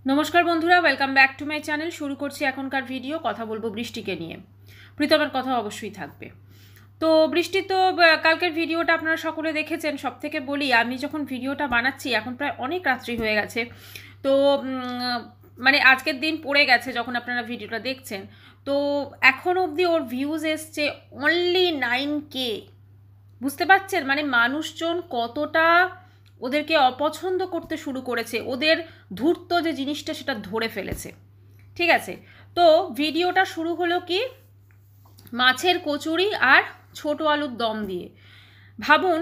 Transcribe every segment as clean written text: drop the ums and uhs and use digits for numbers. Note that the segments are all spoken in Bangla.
নমস্কার বন্ধুরা, welcome back to my channel. শুরু করছি এখনকার ভিডিও। কথা বলবো বৃষ্টিকে নিয়ে। প্রীতমের কথা অবশ্যই থাকবে। তো বৃষ্টি তো কালকের ভিডিওটা আপনারা সকলে দেখেছেন। সব থেকে বলি, আমি যখন ভিডিওটা বানাচ্ছি এখন প্রায় অনেক রাত্রি হয়ে গেছে। তো মানে আজকের দিন পড়ে গেছে যখন আপনারা ভিডিওটা দেখছেন। তো এখন অবধি ওর ভিউজ এসছে অনলি 9K। বুঝতে পারছেন মানে মানুষজন কতটা ওদেরকে অপছন্দ করতে শুরু করেছে, ওদের ধূর্ত যে জিনিসটা সেটা ধরে ফেলেছে। ঠিক আছে, তো ভিডিওটা শুরু হলো কি মাছের কচুরি আর ছোট আলুর দম দিয়ে। ভাবুন,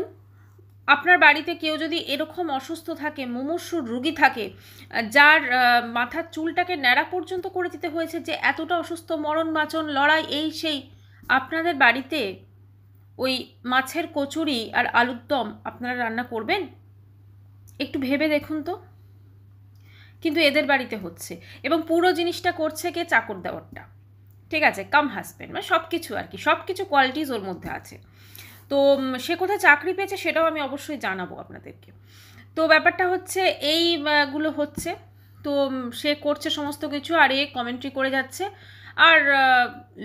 আপনার বাড়িতে কেউ যদি এরকম অসুস্থ থাকে, মুমূর্ষুর রুগী থাকে, যার মাথার চুলটাকে ন্যাড়া পর্যন্ত করে দিতে হয়েছে, যে এতটা অসুস্থ, মরণ বাঁচন লড়াই এই সেই, আপনাদের বাড়িতে ওই মাছের কচুরি আর আলুর দম আপনারা রান্না করবেন? একটু ভেবে দেখুন তো। কিন্তু এদের বাড়িতে হচ্ছে, এবং পুরো জিনিসটা করছে কে? চাকর দেওয়ারটা। ঠিক আছে, কাম হাজব্যান্ড, মানে সব কিছু আর কি, সব কিছু কোয়ালিটিস ওর মধ্যে আছে। তো সে কোথায় চাকরি পেয়েছে সেটাও আমি অবশ্যই জানাবো আপনাদেরকে। তো ব্যাপারটা হচ্ছে এইগুলো হচ্ছে। তো সে করছে সমস্ত কিছু, আর এ কমেন্ট্রি করে যাচ্ছে। আর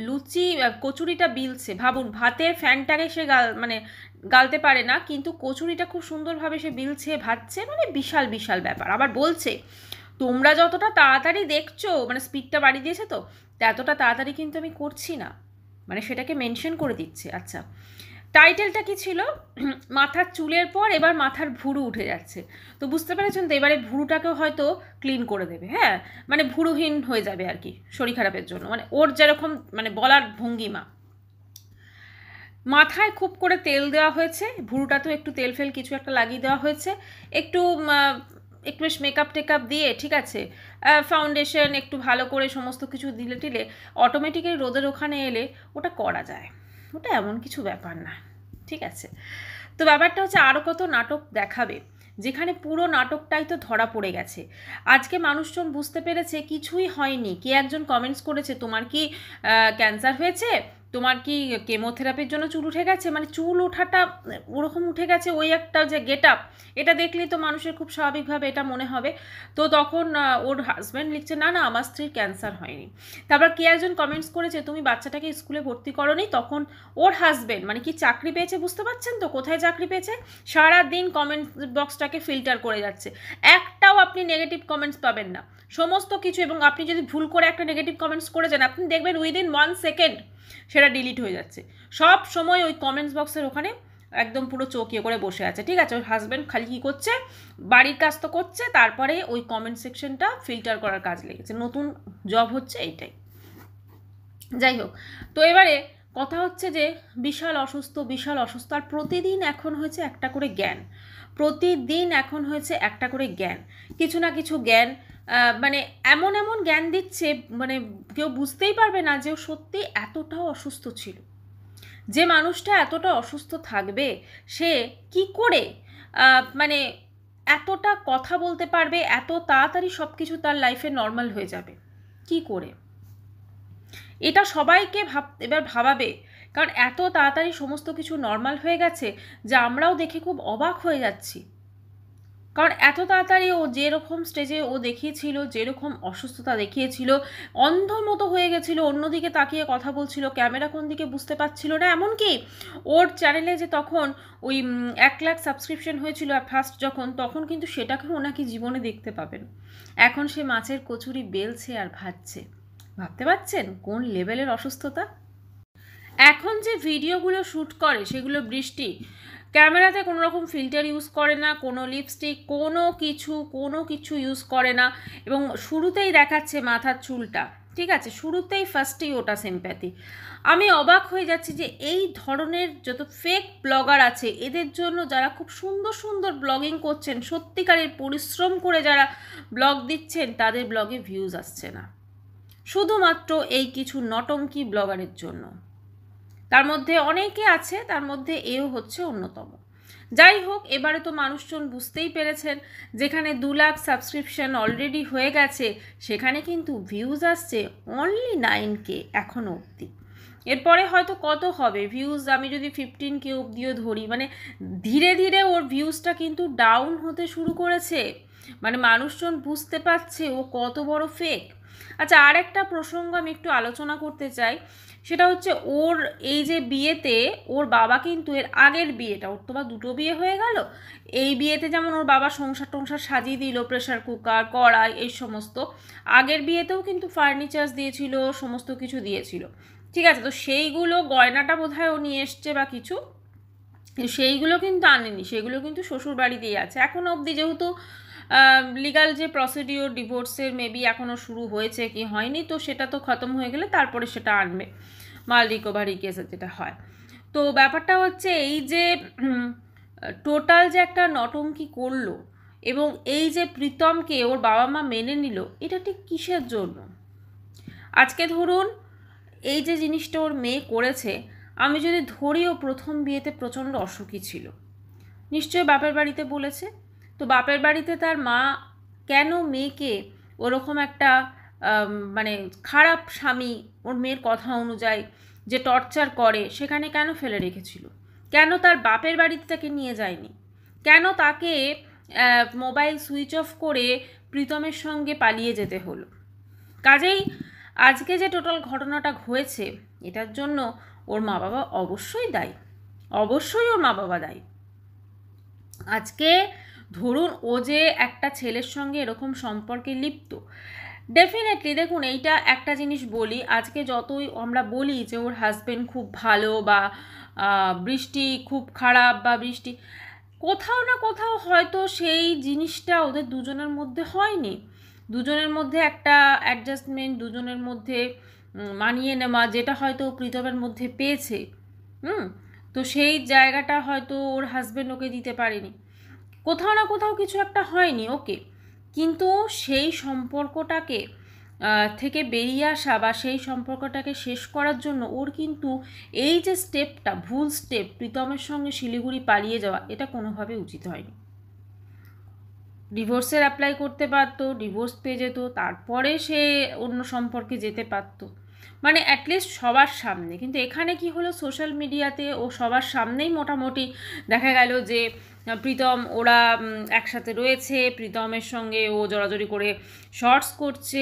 লুচি কচুরিটা বিলছে। ভাবুন, ভাতের ফ্যানটাকে সে মানে গালতে পারে না, কিন্তু কচুরিটা খুব সুন্দরভাবে সে বিলছে, ভাজছে, মানে বিশাল বিশাল ব্যাপার। আবার বলছে তোমরা যতটা তাড়াতাড়ি দেখছো, মানে স্পিডটা বাড়িয়ে দিয়েছে, তো এতটা তাড়াতাড়ি কিন্তু আমি করছি না, মানে সেটাকে মেনশন করে দিচ্ছে। আচ্ছা, টাইটেলটা কি ছিল? মাথার চুলের পর এবার মাথার ভুরু উঠে যাচ্ছে। তো বুঝতে পেরেছেন তো, এবারে ভুরুটাকেও হয়তো ক্লিন করে দেবে। হ্যাঁ, মানে ভুরুহীন হয়ে যাবে আর কি, শরীর খারাপের জন্য। মানে ওর যেরকম মানে বলার ভঙ্গিমা। মাথায় খুব করে তেল দেওয়া হয়েছে, ভুরুটাতেও একটু তেল ফেল কিছু একটা লাগিয়ে দেওয়া হয়েছে, একটু একটু বেশ মেকআপ টেকআপ দিয়ে, ঠিক আছে, ফাউন্ডেশন একটু ভালো করে সমস্ত কিছু দিলে টিলে অটোমেটিক্যালি রোদের ওখানে এলে ওটা করা যায়। ওটা এমন কিছু ব্যাপার না। ঠিক আছে, তো ব্যাপারটা হচ্ছে আরও কত নাটক দেখাবে, যেখানে পুরো নাটকটাই তো ধরা পড়ে গেছে। আজকে মানুষজন বুঝতে পেরেছে কিছুই হয়নি। কে একজন কমেন্টস করেছে, তোমার কি ক্যান্সার হয়েছে, তোমার কি কেমোথেরাপির জন্য চুল উঠে গেছে, মানে চুল ওঠাটা ওরকম উঠে গেছে, ওই একটা যে গেট আপ, এটা দেখলেই তো মানুষের খুব স্বাভাবিকভাবে এটা মনে হবে। তো তখন ওর হাজব্যান্ড লিখছে না না আমার স্ত্রীর ক্যান্সার হয়নি। তারপর কে একজন কমেন্টস করেছে তুমি বাচ্চাটাকে স্কুলে ভর্তি করোনি, তখন ওর হাজব্যান্ড মানে কি চাকরি পেয়েছে, বুঝতে পারছেন তো কোথায় চাকরি পেয়েছে। সারা দিন কমেন্ট বক্সটাকে ফিল্টার করে যাচ্ছে, একটাও আপনি নেগেটিভ কমেন্টস পাবেন না, সমস্ত কিছু। এবং আপনি যদি ভুল করে একটা নেগেটিভ কমেন্টস করে যান, আপনি দেখবেন উইদিন 1 সেকেন্ড সেটা ডিলিট হয়ে যাচ্ছে। সব সময় ওই কমেন্টস বক্সের ওখানে একদম পুরো চোখিয়ে করে বসে আছে। ঠিক আছে, ওর হাজব্যান্ড খালি কী করছে, বাড়ির কাজ তো করছে, তারপরে ওই কমেন্ট সেকশনটা ফিল্টার করার কাজ লেগেছে। নতুন জব হচ্ছে এইটাই। যাই হোক, তো এবারে কথা হচ্ছে যে বিশাল অসুস্থ, বিশাল অসুস্থ, আর প্রতিদিন এখন হয়েছে একটা করে জ্ঞান, প্রতিদিন এখন হয়েছে একটা করে জ্ঞান, কিছু না কিছু জ্ঞান। মানে এমন এমন জ্ঞান দিচ্ছে, মানে কেউ বুঝতেই পারবে না যে ও সত্যি এতটাও অসুস্থ ছিল। যে মানুষটা এতটা অসুস্থ থাকবে, সে কি করে মানে এতটা কথা বলতে পারবে, এত তাড়াতাড়ি সব কিছু তার লাইফে নর্মাল হয়ে যাবে কি করে? এটা সবাইকে এবার ভাবাবে, কারণ এত তাড়াতাড়ি সমস্ত কিছু নর্মাল হয়ে গেছে যে আমরাও দেখে খুব অবাক হয়ে যাচ্ছি। কারণ এত তাড়াতাড়ি ও যেরকম স্টেজে ও দেখিয়েছিল, যেরকম অসুস্থতা দেখিয়েছিল, অন্ধর মতো হয়ে গেছিল, অন্যদিকে তাকিয়ে কথা বলছিল, ক্যামেরা কোন দিকে বুঝতে পারছিল না। এমনকি ওর চ্যানেলে যে তখন ওই 1 লাখ সাবস্ক্রিপশন হয়েছিল ফার্স্ট যখন, তখন কিন্তু সেটাকেও ওনাকে জীবনে দেখতে পাবেন। এখন সে মাছের কচুরি বেলছে আর ভাজছে। ভাবতে পারছেন কোন লেভেলের অসুস্থতা? এখন যে ভিডিওগুলো শ্যুট করে সেগুলো বৃষ্টি ক্যামেরাতে কোনো রকম ফিল্টার ইউজ করে না, কোনো লিপস্টিক, কোনো কিছু ইউজ করে না, এবং শুরুতেই দেখাচ্ছে মাথার চুলটা। ঠিক আছে, শুরুতেই ফার্স্টেই ওটা সিম্প্যাথি। আমি অবাক হয়ে যাচ্ছি যে এই ধরনের যত ফেক ব্লগার আছে, এদের জন্য যারা খুব সুন্দর সুন্দর ব্লগিং করছেন, সত্যিকারের পরিশ্রম করে যারা ব্লগ দিচ্ছেন, তাদের ব্লগে ভিউজ আসছে না, শুধুমাত্র এই কিছু নটঙ্কি ব্লগারের জন্য। তার মধ্যে অনেকে আছে, তার মধ্যে এও হচ্ছে অন্যতম। যাই হোক, এবারে তো মানুষজন বুঝতেই পেরেছেন, যেখানে 2 লাখ সাবস্ক্রিপশন অলরেডি হয়ে গেছে, সেখানে কিন্তু ভিউজ আসছে অনলি 9K এখনও অবধি। এরপরে হয়তো কত হবে ভিউজ, আমি যদি 15K অবধিও ধরি, মানে ধীরে ধীরে ওর ভিউজটা কিন্তু ডাউন হতে শুরু করেছে। মানে মানুষজন বুঝতে পারছে ও কত বড় ফেক। আচ্ছা, আর একটা প্রসঙ্গ আমি একটু আলোচনা করতে চাই, সেটা হচ্ছে ওর এই যে বিয়েতে ওর বাবা কিন্তু এর আগের বিয়েটা, ওর তো বা দুটো বিয়ে হয়ে গেল, এই বিয়েতে যেমন ওর বাবা সংসার টংসার সাজিয়ে দিল, প্রেশার কুকার, কড়াই, এই সমস্ত, আগের বিয়েতেও কিন্তু ফার্নিচার্স দিয়েছিল, সমস্ত কিছু দিয়েছিল। ঠিক আছে, তো সেইগুলো গয়নাটা বোধহয় ও নিয়ে এসছে বা কিছু, সেইগুলো কিন্তু আনেনি, সেগুলো কিন্তু শ্বশুর বাড়িতেই আছে এখনও অবধি। যেহেতু লিগাল যে প্রসিডিওর ডিভোর্সের মেবি এখনও শুরু হয়েছে কি হয়নি, তো সেটা তো খতম হয়ে গেলে তারপরে সেটা আনবে, মাল রিকভারি কেসে যেটা হয়। তো ব্যাপারটা হচ্ছে এই যে টোটাল যে একটা নটঙ্কি করলো, এবং এই যে প্রীতমকে ওর বাবা মা মেনে নিল, এটা ঠিক কিসের জন্য? আজকে ধরুন এই যে জিনিসটা ওর মেয়ে করেছে, আমি যদি ধরি ও প্রথম বিয়েতে প্রচণ্ড অসুখী ছিল, নিশ্চয়ই বাপের বাড়িতে বলেছে, তো বাপের বাড়িতে তার মা কেন মেয়েকে ওরকম একটা মানে খারাপ স্বামী, ওর মেয়ের কথা অনুযায়ী যে টর্চার করে, সেখানে কেন ফেলে রেখেছিল? কেন তার বাপের বাড়িতে তাকে নিয়ে যায়নি? কেন তাকে মোবাইল সুইচ অফ করে প্রীতমের সঙ্গে পালিয়ে যেতে হলো? কাজেই আজকে যে টোটাল ঘটনাটা হয়েছে, এটার জন্য ওর মা বাবা অবশ্যই দায়ী, অবশ্যই ওর মা বাবা দায়ী। আজকে ধরুন ও যে একটা ছেলের সঙ্গে এরকম সম্পর্কে লিপ্ত, ডেফিনেটলি দেখুন এইটা একটা জিনিস বলি, আজকে যতই আমরা বলি যে ওর হাজবেন্ড খুব ভালো বা বৃষ্টি খুব খারাপ বা বৃষ্টি, কোথাও না কোথাও হয়তো সেই জিনিসটা ওদের দুজনের মধ্যে হয়নি, দুজনের মধ্যে একটা অ্যাডজাস্টমেন্ট, দুজনের মধ্যে মানিয়ে নেওয়া, যেটা হয়তো প্রীতমের মধ্যে পেয়েছে। হুম, তো সেই জায়গাটা হয়তো ওর হাজবেন্ড ওকে দিতে পারেনি, কোথাও না কোথাও কিছু একটা হয়নি, ওকে। কিন্তু সেই সম্পর্কটাকে থেকে বেরিয়ে আসা বা সেই সম্পর্কটাকে শেষ করার জন্য ওর কিন্তু এই যে স্টেপটা, ভুল স্টেপ, প্রীতমের সঙ্গে শিলিগুড়ি পালিয়ে যাওয়া, এটা কোনোভাবে উচিত হয়নি। ডিভোর্সের অ্যাপ্লাই করতে পারতো, ডিভোর্স পেয়ে যেত, তারপরে সে অন্য সম্পর্কে যেতে পারতো, মানে অ্যাটলিস্ট সবার সামনে। কিন্তু এখানে কি হলো, সোশ্যাল মিডিয়াতে ও সবার সামনেই মোটামুটি দেখা গেল যে প্রীতম ওরা একসাথে রয়েছে, প্রীতমের সঙ্গে ও জড়াজড়ি করে শর্টস করছে,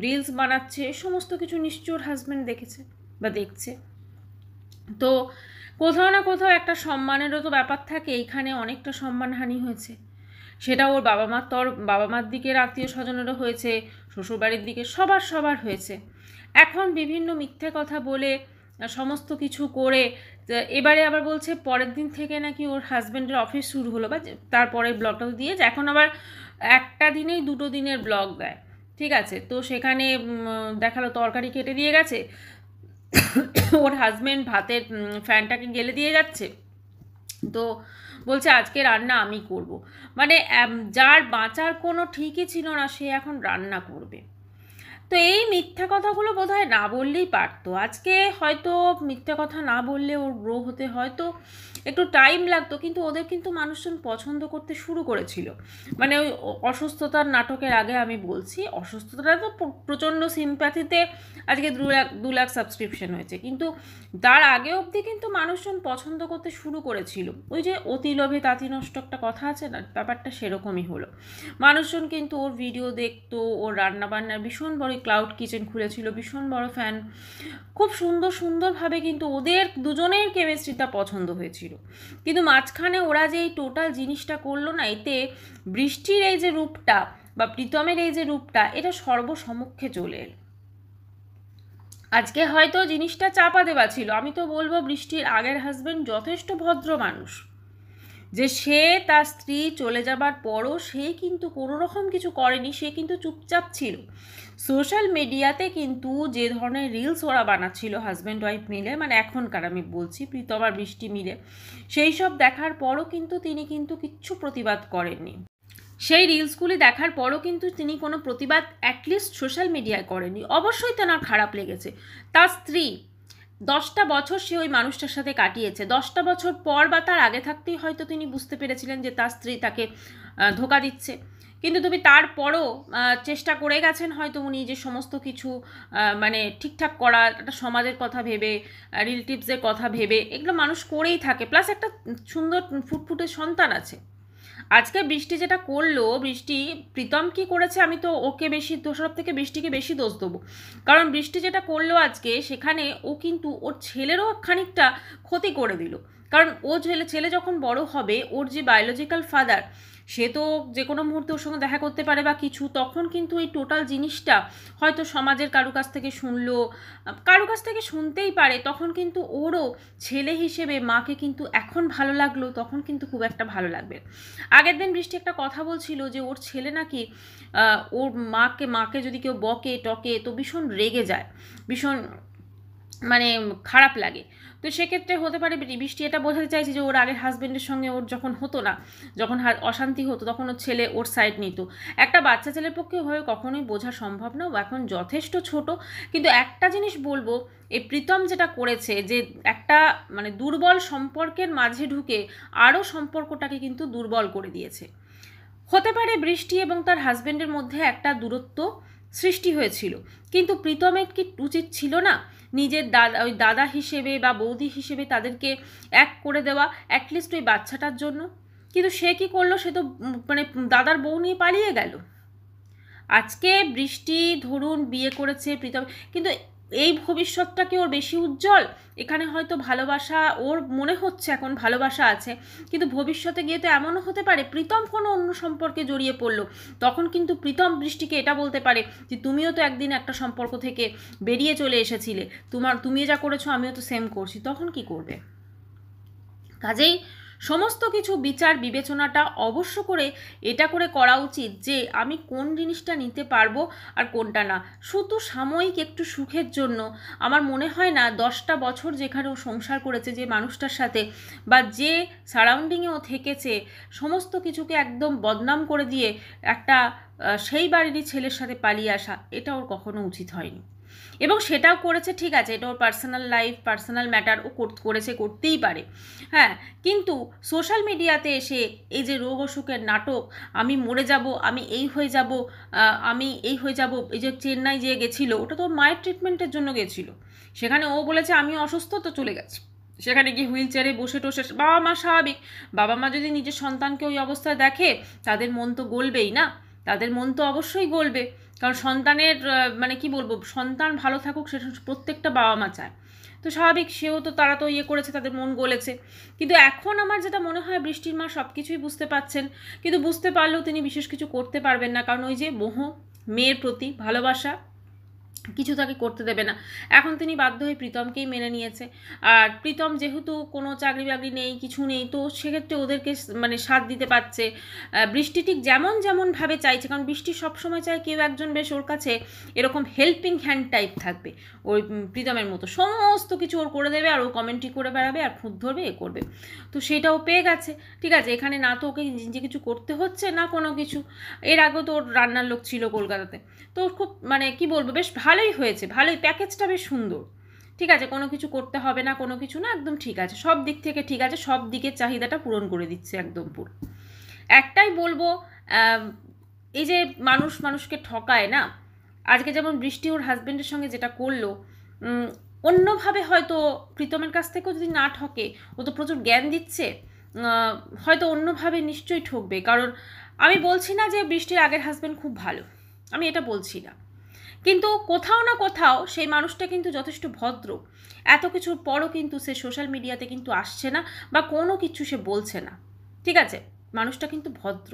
রিলস বানাচ্ছে, সমস্ত কিছু নিশ্চয় ওর হাজব্যান্ড দেখেছে বা দেখছে। তো কোথাও না কোথাও একটা সম্মানেরও তো ব্যাপার থাকে, এইখানে অনেকটা সম্মানহানি হয়েছে, সেটা ওর বাবা মার দিকের আত্মীয় স্বজনেরও হয়েছে, শ্বশুরবাড়ির দিকে সবার হয়েছে। এখন বিভিন্ন মিথ্যে কথা বলে সমস্ত কিছু করে এবারে আবার বলছে পরের দিন থেকে নাকি ওর হাজব্যান্ডের অফিস শুরু হলো, বা তারপরের ব্লগটা দিয়ে যে এখন আবার একটা দিনেই 2 দিনের ব্লগ দেয়। ঠিক আছে, তো সেখানে দেখালো তরকারি কেটে দিয়ে গেছে, ওর হাজব্যান্ড ভাতের ফ্যানটাকে গেলে দিয়ে যাচ্ছে, তো বলছে আজকে রান্না আমি করব। মানে যার বাঁচার কোনো ঠিকই ছিল না, সে এখন রান্না করবে। তো এই মিথ্যা কথাগুলো বোধহয় না বললেই পারতো। আজকে হয়তো মিথ্যা কথা না বললে ওর গ্রো হতে হয়তো একটু টাইম লাগতো, কিন্তু ওদের কিন্তু মানুষজন পছন্দ করতে শুরু করেছিল। মানে ওই অসুস্থতার নাটকের আগে আমি বলছি, অসুস্থতাটা তো প্রচণ্ড সিম্প্যাথিতে আজকে 2 লাখ সাবস্ক্রিপশন হয়েছে, কিন্তু তার আগে অবধি কিন্তু মানুষজন পছন্দ করতে শুরু করেছিল। ওই যে অতি লোভে তাঁতি নষ্ট একটা কথা আছে না, ব্যাপারটা সেরকমই হলো। মানুষজন কিন্তু ওর ভিডিও দেখতো, ওর রান্নাবান্নার ভীষণ বড় ক্লাউড কিচেন খুলেছিল, ভীষণ বড় ফ্যান, খুব সুন্দরভাবে কিন্তু ওদের দুজনের কেমিস্ট্রিটা পছন্দ হয়েছিল। কিন্তু মাঝখানে ওরা যে এই টোটাল জিনিসটা করলো না, এতে বৃষ্টির এই যে রূপটা বা প্রীতমের এই যে রূপটা, এটা সর্বসমক্ষে চলে এলো। আজকে হয়তো জিনিসটা চাপা দেওয়া ছিল, আমি তো বলবো বৃষ্টির আগের হাজবেন্ড যথেষ্ট ভদ্র মানুষ, যে সে তার স্ত্রী চলে যাবার পরও সে কিন্তু কোনো রকম কিছু করেনি, সে কিন্তু চুপচাপ ছিল। সোশ্যাল মিডিয়াতে কিন্তু যে ধরনের রিলস ওরা বানাচ্ছিল হাজব্যান্ড ওয়াইফ মিলে, মানে এখনকার আমি বলছি, প্রীতম আর বৃষ্টি মিলে, সেই সব দেখার পরও কিন্তু তিনি কিন্তু কিচ্ছু প্রতিবাদ করেননি। সেই রিলসগুলি দেখার পরও কিন্তু তিনি কোনো প্রতিবাদ অ্যাটলিস্ট সোশ্যাল মিডিয়ায় করেননি। অবশ্যই তার খারাপ লেগেছে, তার স্ত্রী 10টা বছর সে ওই মানুষটার সাথে কাটিয়েছে, 10টা বছর পর বা তার আগে থাকতেই হয়তো তিনি বুঝতে পেরেছিলেন যে তার স্ত্রী তাকে ধোঁকা দিচ্ছে, কিন্তু তুমি তারপরও চেষ্টা করে গেছেন হয়তো উনি যে সমস্ত কিছু মানে ঠিকঠাক করা, একটা সমাজের কথা ভেবে, রিলেটিভসের কথা ভেবে, এগুলো মানুষ করেই থাকে, প্লাস একটা সুন্দর ফুটফুটে সন্তান আছে। আজকে বৃষ্টি যেটা করলো, বৃষ্টি প্রীতম কি করেছে, আমি তো ওকে বেশি দোষারোপ থেকে বৃষ্টিকে বেশি দোষ দেবো। কারণ বৃষ্টি যেটা করলো আজকে, সেখানে ও কিন্তু ওর ছেলেরও খানিকটা ক্ষতি করে দিল। কারণ ও ছেলে যখন বড় হবে, ওর যে বায়োলজিক্যাল ফাদার, সে তো যে কোনো মুহূর্তে ওর সঙ্গে দেখা করতে পারে বা কিছু, তখন কিন্তু এই টোটাল জিনিসটা হয়তো সমাজের কারো কাছ থেকে শুনলো, কারো কাছ থেকে শুনতেই পারে, তখন কিন্তু ওরও ছেলে হিসেবে মাকে কিন্তু এখন ভালো লাগলো, তখন কিন্তু খুব একটা ভালো লাগবে। আগের দিন বৃষ্টি একটা কথা বলছিল যে ওর ছেলে নাকি ওর মাকে যদি কেউ বকে টকে তো ভীষণ রেগে যায়, ভীষণ মানে খারাপ লাগে। তো সেক্ষেত্রে হতে পারে বৃষ্টি এটা বোঝাতে চাইছে যে ওর আগের হাজব্যান্ডের সঙ্গে ওর যখন হতো না, যখন অশান্তি হতো, তখন ওর ছেলে ওর সাইড নিত। একটা বাচ্চা ছেলের পক্ষে ওভাবে কখনোই বোঝা সম্ভব না, ও এখন যথেষ্ট ছোট। কিন্তু একটা জিনিস বলবো, এই প্রীতম যেটা করেছে, যে একটা মানে দুর্বল সম্পর্কের মাঝে ঢুকে আরও সম্পর্কটাকে কিন্তু দুর্বল করে দিয়েছে। হতে পারে বৃষ্টি এবং তার হাজব্যান্ডের মধ্যে একটা দূরত্ব সৃষ্টি হয়েছিল, কিন্তু প্রীতমের কি উচিত ছিল না নিজের দাদা হিসেবে বা বৌদি হিসেবে তাদেরকে এক করে দেওয়া, অ্যাটলিস্ট ওই বাচ্চাটার জন্য? কিন্তু সে কি করলো, সে তো মানে দাদার বউ নিয়ে পালিয়ে গেল। আজকে বৃষ্টি ধরুন বিয়ে করেছে প্রীতম, কিন্তু এই ভবিষ্যৎটা কি ওর বেশি উজ্জ্বল? এখানে হয়তো ভালোবাসা, ওর মনে হচ্ছে এখন ভালোবাসা আছে, কিন্তু ভবিষ্যতে গিয়ে তো এমনও হতে পারে প্রীতম কোনো অন্য সম্পর্কে জড়িয়ে পড়লো, তখন কিন্তু প্রীতম বৃষ্টিকে এটা বলতে পারে যে তুমিও তো একদিন একটা সম্পর্ক থেকে বেরিয়ে চলে এসেছিলে, তুমি যা করেছো আমিও তো সেম করছি, তখন কি করবে? কাজেই সমস্ত কিছু বিচার বিবেচনাটা অবশ্য করে এটা করে করা উচিত যে আমি কোন জিনিসটা নিতে পারবো আর কোনটা না। শুধু সাময়িক একটু সুখের জন্য আমার মনে হয় না 10টা বছর যেখানে ও সংসার করেছে যে মানুষটার সাথে, বা যে সারাউন্ডিংয়ে ও থেকেছে, সমস্ত কিছুকে একদম বদনাম করে দিয়ে একটা সেই বাড়িরই ছেলের সাথে পালিয়ে আসা, এটা ওর কখনো উচিত হয়নি। এবং সেটাও করেছে, ঠিক আছে, এটা ওর পার্সোনাল লাইফ, পার্সোনাল ম্যাটার, ও করেছে, করতেই পারে, হ্যাঁ। কিন্তু সোশ্যাল মিডিয়াতে এসে এই যে রোগ অসুখের নাটক, আমি মরে যাব, আমি এই হয়ে যাব, আমি এই হয়ে যাব, এই যে চেন্নাই যে গেছিলো, ওটা তো ওর মায়ের ট্রিটমেন্টের জন্য গেছিলো, সেখানে ও বলেছে আমি অসুস্থ তো চলে গেছি, সেখানে গিয়ে হুইল চেয়ারে বসে টসে, বাবা মা স্বাভাবিক, বাবা মা যদি নিজের সন্তানকে ওই অবস্থায় দেখে তাদের মন তো গলবেই না, তাদের মন তো অবশ্যই গলবে। কারণ সন্তানের মানে কি বলবো, সন্তান ভালো থাকুক সেটা প্রত্যেকটা বাবা মা চায়, তো স্বাভাবিক, সেও তো, তারা তো ইয়ে করেছে, তাদের মন গলেছে। কিন্তু এখন আমার যেটা মনে হয়, বৃষ্টির মা সব কিছুই বুঝতে পারছেন, কিন্তু বুঝতে পারলেও তিনি বিশেষ কিছু করতে পারবেন না, কারণ ওই যে মোহ, মেয়ের প্রতি ভালোবাসা, কিছু তাকে করতে দেবে না। এখন তিনি বাধ্য হয়ে প্রীতমকেই মেনে নিয়েছে। আর প্রীতম যেহেতু কোনো চাকরি বাকরি নেই, কিছু নেই, তো সেক্ষেত্রে ওদেরকে মানে সাথ দিতে পারছে। বৃষ্টি ঠিক যেমনভাবে চাইছে, কারণ বৃষ্টি সবসময় চায় কেউ একজন বেশ ওর কাছে এরকম হেল্পিং হ্যান্ড টাইপ থাকবে, ওই প্রীতমের মতো সমস্ত কিছু ওর করে দেবে, আর ও কমেন্ট্রি করে বেড়াবে, আর খুঁত ধরবে, এ করবে। তো সেটাও পেয়ে গেছে, ঠিক আছে, এখানে না তো ওকে নিজে কিছু করতে হচ্ছে না কোনো কিছু। এর আগেও তো ওর রান্নার লোক ছিল কলকাতাতে, তো খুব মানে কি বলবো, বেশ ভালোই হয়েছে, ভালোই, প্যাকেজটা বেশ সুন্দর, ঠিক আছে, কোনো কিছু করতে হবে না, কোনো কিছু না, একদম ঠিক আছে, সব দিক থেকে ঠিক আছে, সব দিকের চাহিদাটা পূরণ করে দিচ্ছে একদম পুরো। একটাই বলবো, এই যে মানুষকে ঠকায় না, আজকে যেমন বৃষ্টি ওর হাজব্যান্ডের সঙ্গে যেটা করলো, অন্যভাবে হয়তো প্রীতমের কাছ থেকেও যদি না ঠকে, ও তো প্রচুর জ্ঞান দিচ্ছে, হয়তো অন্যভাবে নিশ্চয়ই ঠকবে। কারণ আমি বলছি না যে বৃষ্টির আগের হাজব্যান্ড খুব ভালো, আমি এটা বলছি না, কিন্তু কোথাও না কোথাও সেই মানুষটা কিন্তু যথেষ্ট ভদ্র, এত কিছুর পরও কিন্তু সে সোশ্যাল মিডিয়াতে কিন্তু আসছে না বা কোনো কিছু সে বলছে না, ঠিক আছে, মানুষটা কিন্তু ভদ্র।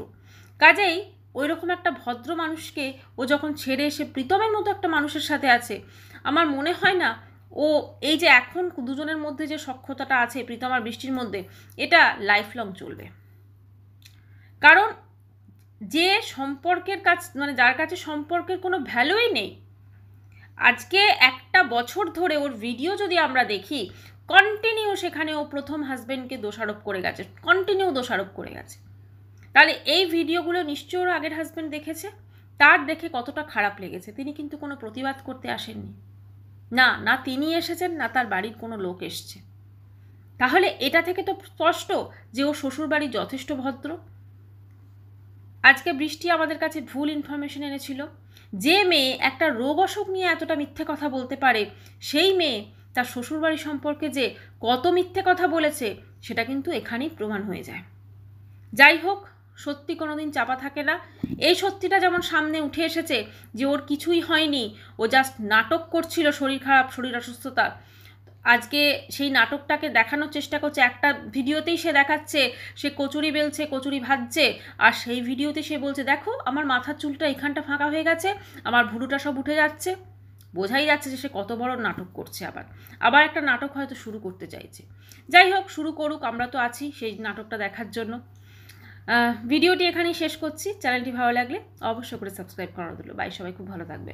কাজেই ওই রকম একটা ভদ্র মানুষকে ও যখন ছেড়ে এসে প্রীতমের মতো একটা মানুষের সাথে আছে, আমার মনে হয় না ও এই যে এখন দুজনের মধ্যে যে সখ্যতাটা আছে প্রীতম আর বৃষ্টির মধ্যে, এটা লাইফ লং চলবে। কারণ যে সম্পর্কের কাছ মানে যার কাছে সম্পর্কের কোনো ভ্যালুই নেই, আজকে একটা বছর ধরে ওর ভিডিও যদি আমরা দেখি, কন্টিনিউ সেখানে ও প্রথম হাজব্যান্ডকে দোষারোপ করে গেছে, কন্টিনিউ দোষারোপ করে গেছে। তাহলে এই ভিডিওগুলো নিশ্চয়ই ওর আগের হাজব্যান্ড দেখেছে, তার দেখে কতটা খারাপ লেগেছে। তিনি কিন্তু কোনো প্রতিবাদ করতে আসেননি, না তিনি এসেছেন, না তার বাড়ির কোনো লোক এসছে। তাহলে এটা থেকে তো স্পষ্ট যে ও শ্বশুরবাড়ি যথেষ্ট ভদ্র। আজকে বৃষ্টি আমাদের কাছে ভুল ইনফরমেশন এনেছিল, যে মেয়ে একটা রোগ অসুখ নিয়ে এতটা মিথ্যে কথা বলতে পারে, সেই মেয়ে তার শ্বশুরবাড়ি সম্পর্কে যে কত মিথ্যে কথা বলেছে সেটা কিন্তু এখানেই প্রমাণ হয়ে যায়। যাই হোক, সত্যি কোনো দিন চাপা থাকে না। এই সত্যিটা যেমন সামনে উঠে এসেছে যে ওর কিছুই হয়নি, ও জাস্ট নাটক করছিল, শরীর খারাপ, শরীর অসুস্থতা। আজকে সেই নাটকটাকে দেখানোর চেষ্টা করছে, একটা ভিডিওতেই সে দেখাচ্ছে সে কচুরি বেলছে, কচুরি ভাজছে, আর সেই ভিডিওতে সে বলছে দেখো আমার মাথার চুলটা এখানটা ফাঁকা হয়ে গেছে, আমার ভুরুটা সব উঠে যাচ্ছে। বোঝাই যাচ্ছে যে সে কত বড় নাটক করছে। আবার একটা নাটক হয়তো শুরু করতে চাইছে। যাই হোক, শুরু করুক, আমরা তো আছি সেই নাটকটা দেখার জন্য। ভিডিওটি এখানেই শেষ করছি। চ্যানেলটি ভালো লাগলে অবশ্যই করে সাবস্ক্রাইব করা দিল। বাই, সবাই খুব ভালো থাকবে।